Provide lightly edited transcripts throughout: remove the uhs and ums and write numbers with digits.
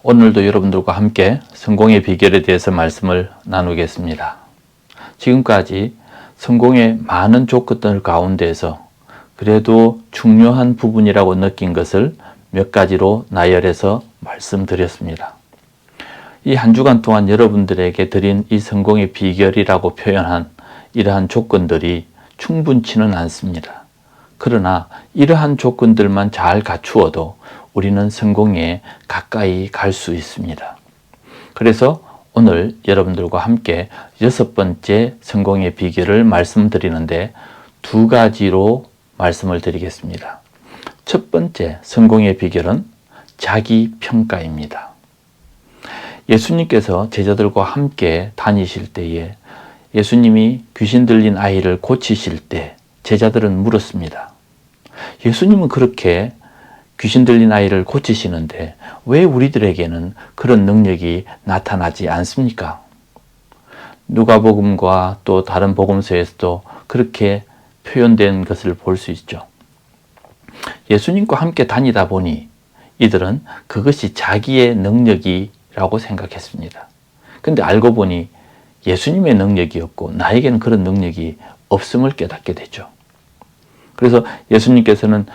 오늘도 여러분들과 함께 성공의 비결에 대해서 말씀을 나누겠습니다. 지금까지 성공의 많은 조건들 가운데서 그래도 중요한 부분이라고 느낀 것을 몇 가지로 나열해서 말씀드렸습니다. 이 한 주간 동안 여러분들에게 드린 이 성공의 비결이라고 표현한 이러한 조건들이 충분치는 않습니다. 그러나 이러한 조건들만 잘 갖추어도 우리는 성공에 가까이 갈 수 있습니다. 그래서 오늘 여러분들과 함께 6번째 성공의 비결을 말씀드리는데 두 가지로 말씀을 드리겠습니다. 첫 번째 성공의 비결은 자기 평가입니다. 예수님께서 제자들과 함께 다니실 때에 예수님이 귀신 들린 아이를 고치실 때 제자들은 물었습니다. 예수님은 그렇게 귀신 들린 아이를 고치시는데 왜 우리들에게는 그런 능력이 나타나지 않습니까? 누가복음과 또 다른 복음서에서도 그렇게 표현된 것을 볼 수 있죠. 예수님과 함께 다니다 보니 이들은 그것이 자기의 능력이라고 생각했습니다. 근데 알고 보니 예수님의 능력이었고 나에게는 그런 능력이 없음을 깨닫게 되죠. 그래서 예수님께서는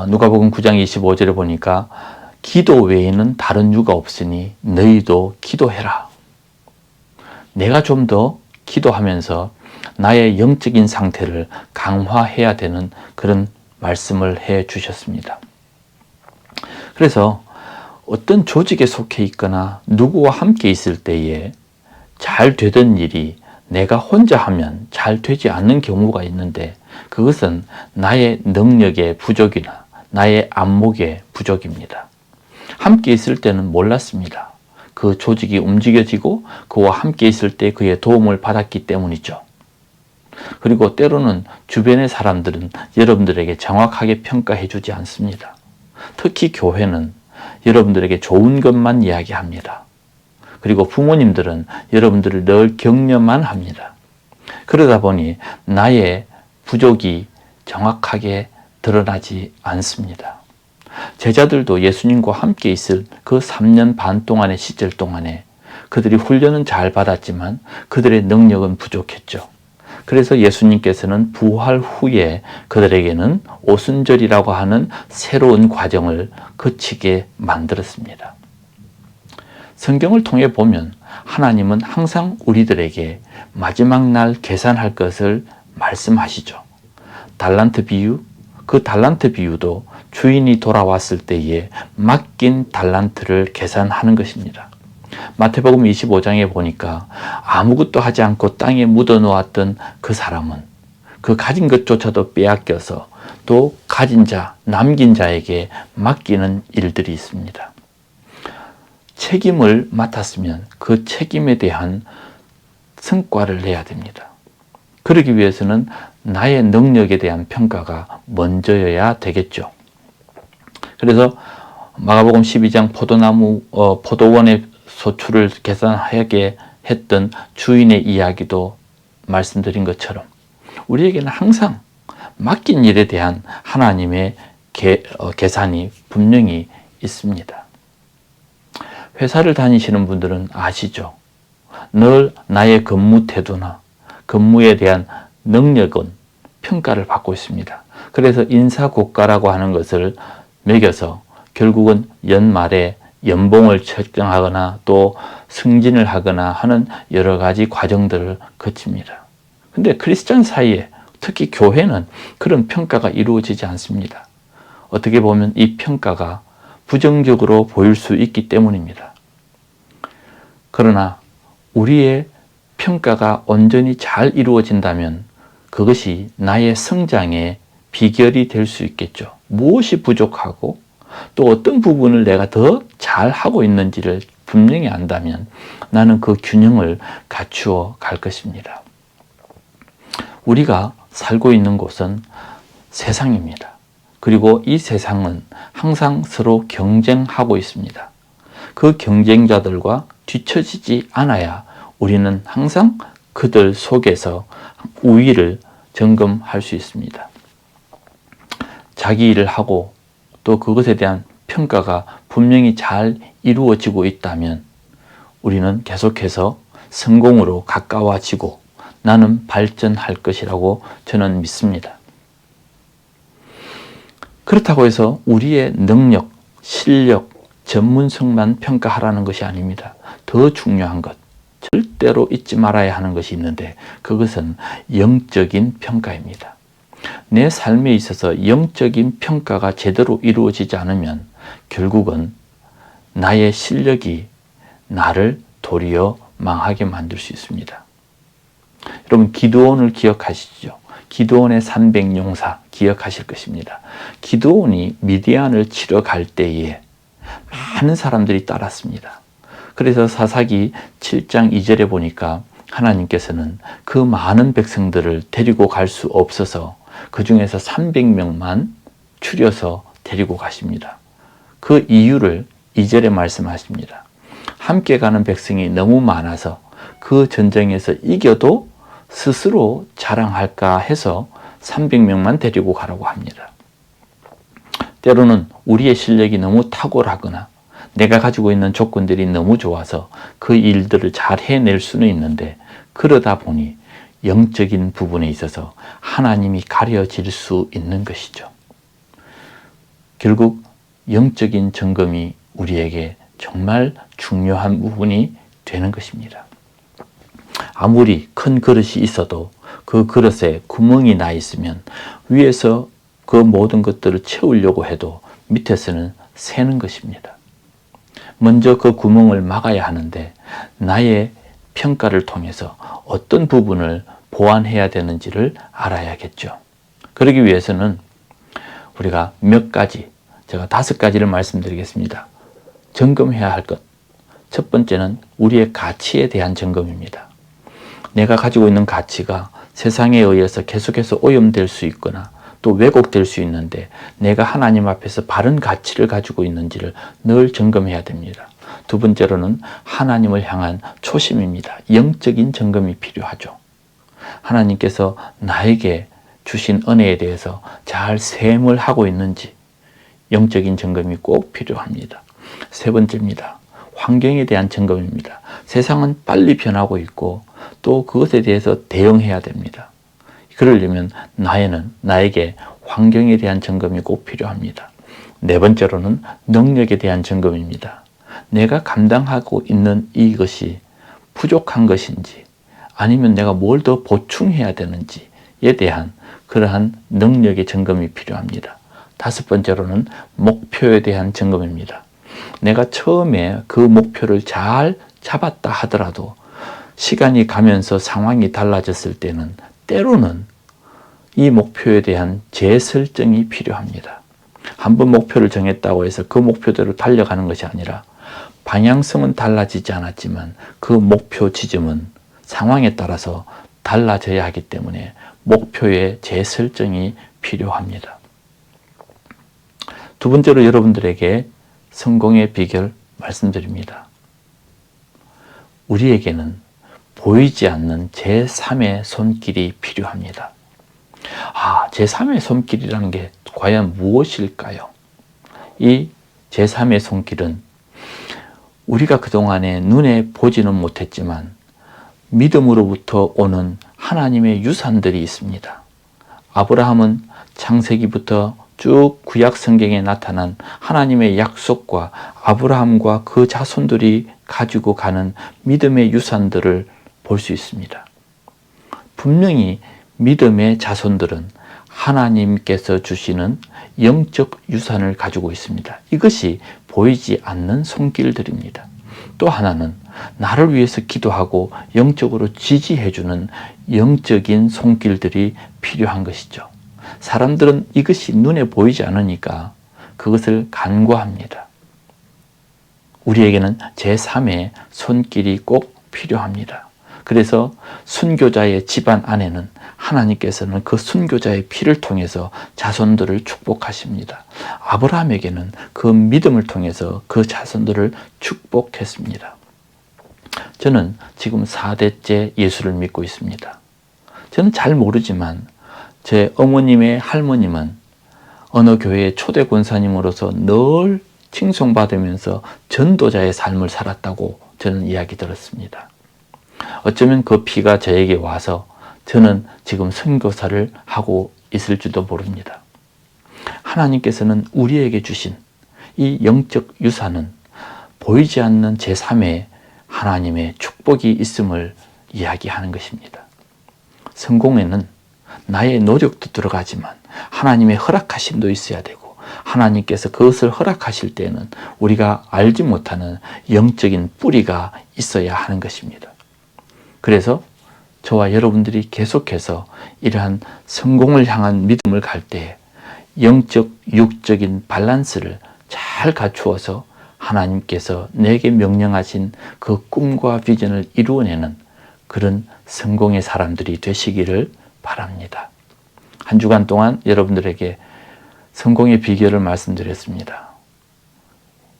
누가복음 9장 25절에 보니까 기도 외에는 다른 유가 없으니 너희도 기도해라. 내가 좀 더 기도하면서 나의 영적인 상태를 강화해야 되는 그런 말씀을 해 주셨습니다. 그래서 어떤 조직에 속해 있거나 누구와 함께 있을 때에 잘 되던 일이 내가 혼자 하면 잘 되지 않는 경우가 있는데 그것은 나의 능력의 부족이나 나의 안목의 부족입니다. 함께 있을 때는 몰랐습니다. 그 조직이 움직여지고 그와 함께 있을 때 그의 도움을 받았기 때문이죠. 그리고 때로는 주변의 사람들은 여러분들에게 정확하게 평가해 주지 않습니다. 특히 교회는 여러분들에게 좋은 것만 이야기합니다. 그리고 부모님들은 여러분들을 늘 격려만 합니다. 그러다 보니 나의 부족이 정확하게 드러나지 않습니다. 제자들도 예수님과 함께 있을 그 3년 반 동안의 시절 동안에 그들이 훈련은 잘 받았지만 그들의 능력은 부족했죠. 그래서 예수님께서는 부활 후에 그들에게는 오순절이라고 하는 새로운 과정을 거치게 만들었습니다. 성경을 통해 보면 하나님은 항상 우리들에게 마지막 날 계산할 것을 말씀하시죠. 달란트 비유, 그 달란트 비유도 주인이 돌아왔을 때에 맡긴 달란트를 계산하는 것입니다. 마태복음 25장에 보니까 아무것도 하지 않고 땅에 묻어 놓았던 그 사람은 그 가진 것조차도 빼앗겨서 또 가진 자, 남긴 자에게 맡기는 일들이 있습니다. 책임을 맡았으면 그 책임에 대한 성과를 내야 됩니다. 그러기 위해서는 나의 능력에 대한 평가가 먼저여야 되겠죠. 그래서 마가복음 12장 포도원의 소출을 계산하게 했던 주인의 이야기도 말씀드린 것처럼 우리에게는 항상 맡긴 일에 대한 하나님의 계산이 분명히 있습니다. 회사를 다니시는 분들은 아시죠? 늘 나의 근무 태도나 근무에 대한 능력은 평가를 받고 있습니다. 그래서 인사고과라고 하는 것을 매겨서 결국은 연말에 연봉을 책정하거나 또 승진을 하거나 하는 여러 가지 과정들을 거칩니다. 근데 크리스찬 사이에 특히 교회는 그런 평가가 이루어지지 않습니다. 어떻게 보면 이 평가가 부정적으로 보일 수 있기 때문입니다. 그러나 우리의 평가가 온전히 잘 이루어진다면 그것이 나의 성장의 비결이 될 수 있겠죠. 무엇이 부족하고 또 어떤 부분을 내가 더 잘하고 있는지를 분명히 안다면 나는 그 균형을 갖추어 갈 것입니다. 우리가 살고 있는 곳은 세상입니다. 그리고 이 세상은 항상 서로 경쟁하고 있습니다. 그 경쟁자들과 뒤처지지 않아야 우리는 항상 그들 속에서 우위를 점검할 수 있습니다. 자기 일을 하고 또 그것에 대한 평가가 분명히 잘 이루어지고 있다면 우리는 계속해서 성공으로 가까워지고 나는 발전할 것이라고 저는 믿습니다. 그렇다고 해서 우리의 능력, 실력, 전문성만 평가하라는 것이 아닙니다. 더 중요한 것, 절대로 잊지 말아야 하는 것이 있는데 그것은 영적인 평가입니다. 내 삶에 있어서 영적인 평가가 제대로 이루어지지 않으면 결국은 나의 실력이 나를 도리어 망하게 만들 수 있습니다. 여러분, 기드온을 기억하시죠? 기드온의 300용사 기억하실 것입니다. 기드온이 미디안을 치러 갈 때에 많은 사람들이 따랐습니다. 그래서 사사기 7장 2절에 보니까 하나님께서는 그 많은 백성들을 데리고 갈 수 없어서 그 중에서 300명만 추려서 데리고 가십니다. 그 이유를 2절에 말씀하십니다. 함께 가는 백성이 너무 많아서 그 전쟁에서 이겨도 스스로 자랑할까 해서 300명만 데리고 가라고 합니다. 때로는 우리의 실력이 너무 탁월하거나 내가 가지고 있는 조건들이 너무 좋아서 그 일들을 잘 해낼 수는 있는데 그러다 보니 영적인 부분에 있어서 하나님이 가려질 수 있는 것이죠. 결국 영적인 점검이 우리에게 정말 중요한 부분이 되는 것입니다. 아무리 큰 그릇이 있어도 그 그릇에 구멍이 나 있으면 위에서 그 모든 것들을 채우려고 해도 밑에서는 새는 것입니다. 먼저 그 구멍을 막아야 하는데 나의 평가를 통해서 어떤 부분을 보완해야 되는지를 알아야겠죠. 그러기 위해서는 우리가 몇 가지, 제가 5가지를 말씀드리겠습니다. 점검해야 할 것. 첫 번째는 우리의 가치에 대한 점검입니다. 내가 가지고 있는 가치가 세상에 의해서 계속해서 오염될 수 있거나 또 왜곡될 수 있는데 내가 하나님 앞에서 바른 가치를 가지고 있는지를 늘 점검해야 됩니다. 두 번째로는 하나님을 향한 초심입니다. 영적인 점검이 필요하죠. 하나님께서 나에게 주신 은혜에 대해서 잘 셈을 하고 있는지 영적인 점검이 꼭 필요합니다. 세 번째입니다. 환경에 대한 점검입니다. 세상은 빨리 변하고 있고 또 그것에 대해서 대응해야 됩니다. 그러려면 나에게 환경에 대한 점검이 꼭 필요합니다. 네 번째로는 능력에 대한 점검입니다. 내가 감당하고 있는 이것이 부족한 것인지 아니면 내가 뭘 더 보충해야 되는지에 대한 그러한 능력의 점검이 필요합니다. 다섯 번째로는 목표에 대한 점검입니다. 내가 처음에 그 목표를 잘 잡았다 하더라도 시간이 가면서 상황이 달라졌을 때는 때로는 이 목표에 대한 재설정이 필요합니다. 한번 목표를 정했다고 해서 그 목표대로 달려가는 것이 아니라 방향성은 달라지지 않았지만 그 목표 지점은 상황에 따라서 달라져야 하기 때문에 목표의 재설정이 필요합니다. 두 번째로 여러분들에게 성공의 비결 말씀드립니다. 우리에게는 보이지 않는 제3의 손길이 필요합니다. 제3의 손길이라는 게 과연 무엇일까요? 이 제3의 손길은 우리가 그동안에 눈에 보지는 못했지만 믿음으로부터 오는 하나님의 유산들이 있습니다. 아브라함은 창세기부터 쭉 구약 성경에 나타난 하나님의 약속과 아브라함과 그 자손들이 가지고 가는 믿음의 유산들을 볼 수 있습니다. 분명히 믿음의 자손들은 하나님께서 주시는 영적 유산을 가지고 있습니다. 이것이 보이지 않는 손길들입니다. 또 하나는 나를 위해서 기도하고 영적으로 지지해주는 영적인 손길들이 필요한 것이죠. 사람들은 이것이 눈에 보이지 않으니까 그것을 간과합니다. 우리에게는 제3의 손길이 꼭 필요합니다. 그래서 순교자의 집안 안에는 하나님께서는 그 순교자의 피를 통해서 자손들을 축복하십니다. 아브라함에게는 그 믿음을 통해서 그 자손들을 축복했습니다. 저는 지금 4대째 예수를 믿고 있습니다. 저는 잘 모르지만 제 어머님의 할머님은 어느 교회의 초대 권사님으로서 늘 칭송받으면서 전도자의 삶을 살았다고 저는 이야기 들었습니다. 어쩌면 그 피가 저에게 와서 저는 지금 선교사를 하고 있을지도 모릅니다. 하나님께서는 우리에게 주신 이 영적 유산은 보이지 않는 제3의 하나님의 축복이 있음을 이야기하는 것입니다. 성공에는 나의 노력도 들어가지만 하나님의 허락하심도 있어야 되고, 하나님께서 그것을 허락하실 때에는 우리가 알지 못하는 영적인 뿌리가 있어야 하는 것입니다. 그래서 저와 여러분들이 계속해서 이러한 성공을 향한 믿음을 갈 때 영적, 육적인 밸런스를 잘 갖추어서 하나님께서 내게 명령하신 그 꿈과 비전을 이루어내는 그런 성공의 사람들이 되시기를 바랍니다. 한 주간 동안 여러분들에게 성공의 비결을 말씀드렸습니다.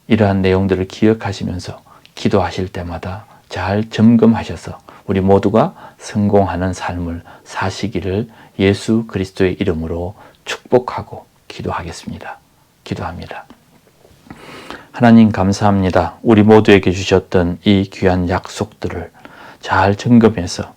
이러한 내용들을 기억하시면서 기도하실 때마다 잘 점검하셔서 우리 모두가 성공하는 삶을 사시기를 예수 그리스도의 이름으로 축복하고 기도하겠습니다. 기도합니다. 하나님 감사합니다. 우리 모두에게 주셨던 이 귀한 약속들을 잘 점검해서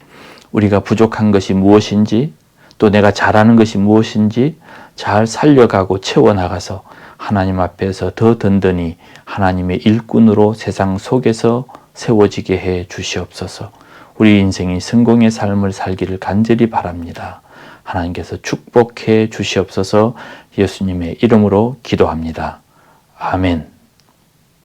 우리가 부족한 것이 무엇인지, 또 내가 잘하는 것이 무엇인지 잘 살려가고 채워나가서 하나님 앞에서 더 든든히 하나님의 일꾼으로 세상 속에서 세워지게 해 주시옵소서. 우리 인생이 성공의 삶을 살기를 간절히 바랍니다. 하나님께서 축복해 주시옵소서. 예수님의 이름으로 기도합니다. 아멘.